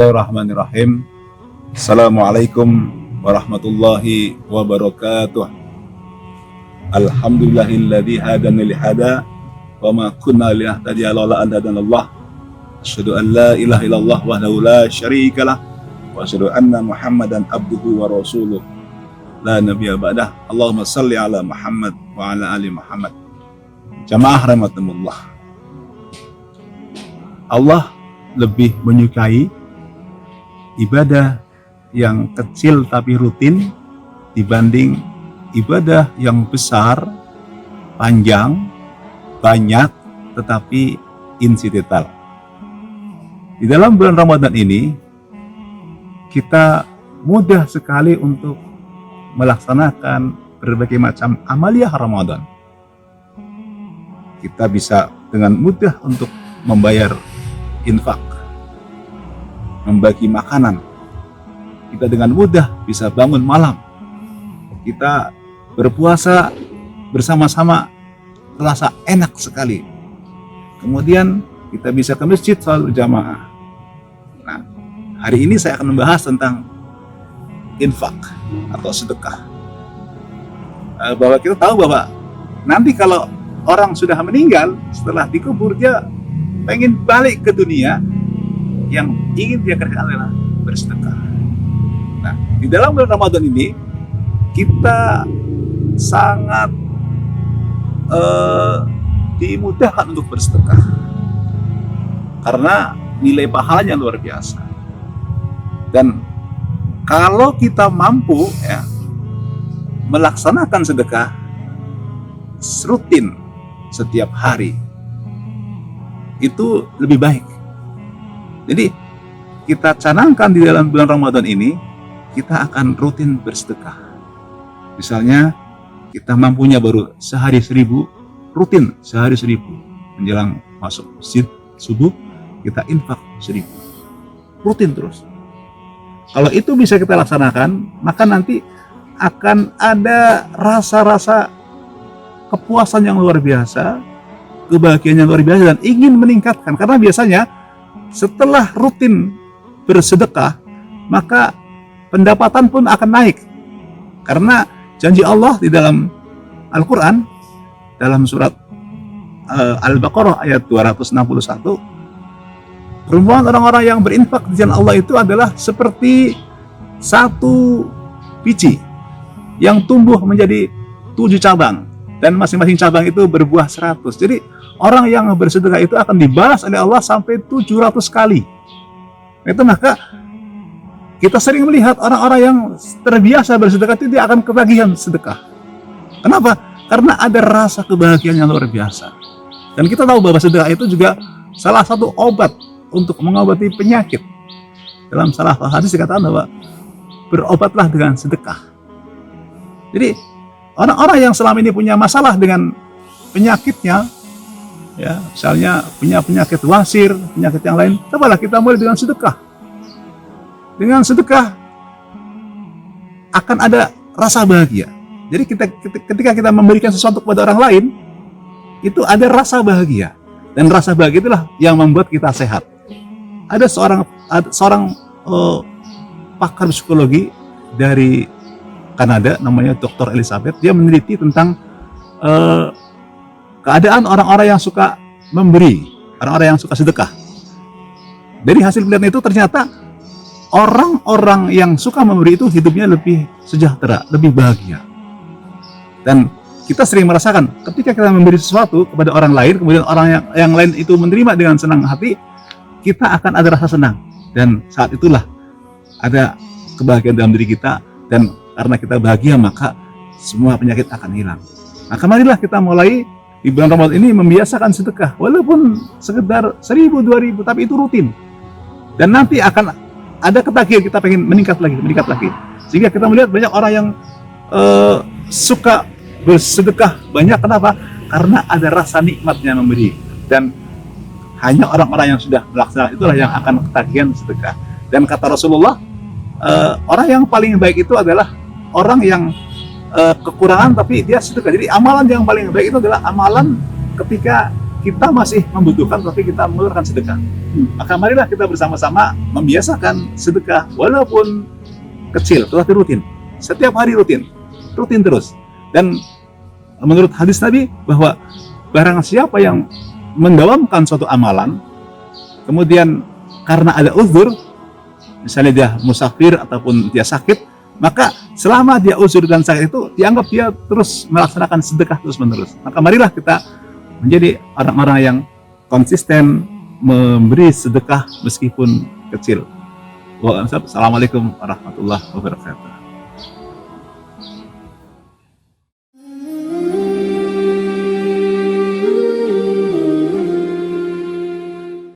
Bismillahirrahmanirrahim. Assalamualaikum warahmatullahi wabarakatuh. Alhamdulillahilladzi hadana lihada wa ma kunna linahtadiya laula an hadanallah. Asyhadu an la ilaha illallah wahdahu la syarikalah wa asyhadu anna Muhammadan abduhu wa rasuluh la nabiyya ba'dah. Allahumma shalli ala Muhammad wa ala ali Muhammad. Jamaah rahmatullah. Allah lebih menyukai ibadah yang kecil tapi rutin dibanding ibadah yang besar, panjang, banyak tetapi insidental. Di dalam bulan Ramadan ini kita mudah sekali untuk melaksanakan berbagai macam amaliyah Ramadan. Kita bisa dengan mudah untuk membayar infak, membagi makanan. Kita dengan mudah bisa bangun malam. Kita berpuasa bersama-sama, terasa enak sekali. Kemudian kita bisa ke masjid salat berjamaah. Nah, hari ini saya akan membahas tentang infak atau sedekah. Bahwa kita tahu bahwa nanti kalau orang sudah meninggal, setelah dikubur dia pengen balik ke dunia, yang ingin dia kerjakan adalah bersedekah. Nah, di dalam bulan Ramadan ini kita sangat dimudahkan untuk bersedekah karena nilai pahalanya luar biasa. Dan kalau kita mampu melaksanakan sedekah rutin setiap hari, itu lebih baik. Jadi kita canangkan di dalam bulan Ramadan ini kita akan rutin bersedekah. Misalnya kita mampunya baru sehari 1000, rutin sehari 1000. Menjelang masuk masjid subuh kita infak 1000. Rutin terus. Kalau itu bisa kita laksanakan, maka nanti akan ada rasa-rasa kepuasan yang luar biasa, kebahagiaan yang luar biasa, dan ingin meningkatkan. Karena biasanya setelah rutin bersedekah, maka pendapatan pun akan naik. Karena janji Allah di dalam Al-Quran, dalam surat Al-Baqarah ayat 261, perumpamaan orang-orang yang berinfak di jalan Allah itu adalah seperti satu biji yang tumbuh menjadi 7 cabang, dan masing-masing cabang itu berbuah 100. Jadi orang yang bersedekah itu akan dibalas oleh Allah sampai 700 kali. Itu maka kita sering melihat orang-orang yang terbiasa bersedekah itu dia akan ketagihan sedekah. Kenapa? Karena ada rasa kebahagiaan yang luar biasa. Dan kita tahu bahwa sedekah itu juga salah satu obat untuk mengobati penyakit. Dalam salah satu hadis dikatakan bahwa berobatlah dengan sedekah. Jadi orang-orang yang selama ini punya masalah dengan penyakitnya, misalnya punya penyakit wasir, penyakit yang lain, cobalah kita mulai dengan sedekah. Dengan sedekah akan ada rasa bahagia. Jadi ketika kita memberikan sesuatu kepada orang lain, itu ada rasa bahagia, dan rasa bahagia itulah yang membuat kita sehat. Ada seorang pakar psikologi dari Kanada, namanya Dr. Elizabeth. Dia meneliti tentang keadaan orang-orang yang suka memberi, orang-orang yang suka sedekah. Dari hasil penelitian itu ternyata orang-orang yang suka memberi itu hidupnya lebih sejahtera, lebih bahagia. Dan kita sering merasakan ketika kita memberi sesuatu kepada orang lain, kemudian orang yang lain itu menerima dengan senang hati, kita akan ada rasa senang. Dan saat itulah ada kebahagiaan dalam diri kita, dan karena kita bahagia maka semua penyakit akan hilang. Maka marilah kita mulai di bulan Ramadan ini membiasakan sedekah, walaupun sekedar 1000, 2000, tapi itu rutin. Dan nanti akan ada ketagihan, kita pengen meningkat lagi. Sehingga kita melihat banyak orang yang suka bersedekah banyak. Kenapa? Karena ada rasa nikmatnya memberi. Dan hanya orang-orang yang sudah melaksanakan itulah yang akan ketagihan sedekah. Dan kata Rasulullah, orang yang paling baik itu adalah orang yang kekurangan tapi dia sedekah. Jadi amalan yang paling baik itu adalah amalan ketika kita masih membutuhkan tapi kita mengeluarkan sedekah. Maka marilah kita bersama-sama membiasakan sedekah walaupun kecil tetapi rutin. Setiap hari rutin terus. Dan menurut hadis Nabi bahwa barang siapa yang mendawamkan suatu amalan kemudian karena ada uzur, misalnya dia musafir ataupun dia sakit, maka selama dia uzur dan sakit itu dianggap dia terus melaksanakan sedekah terus-menerus. Maka marilah kita menjadi orang-orang yang konsisten memberi sedekah meskipun kecil. Assalamualaikum warahmatullahi wabarakatuh.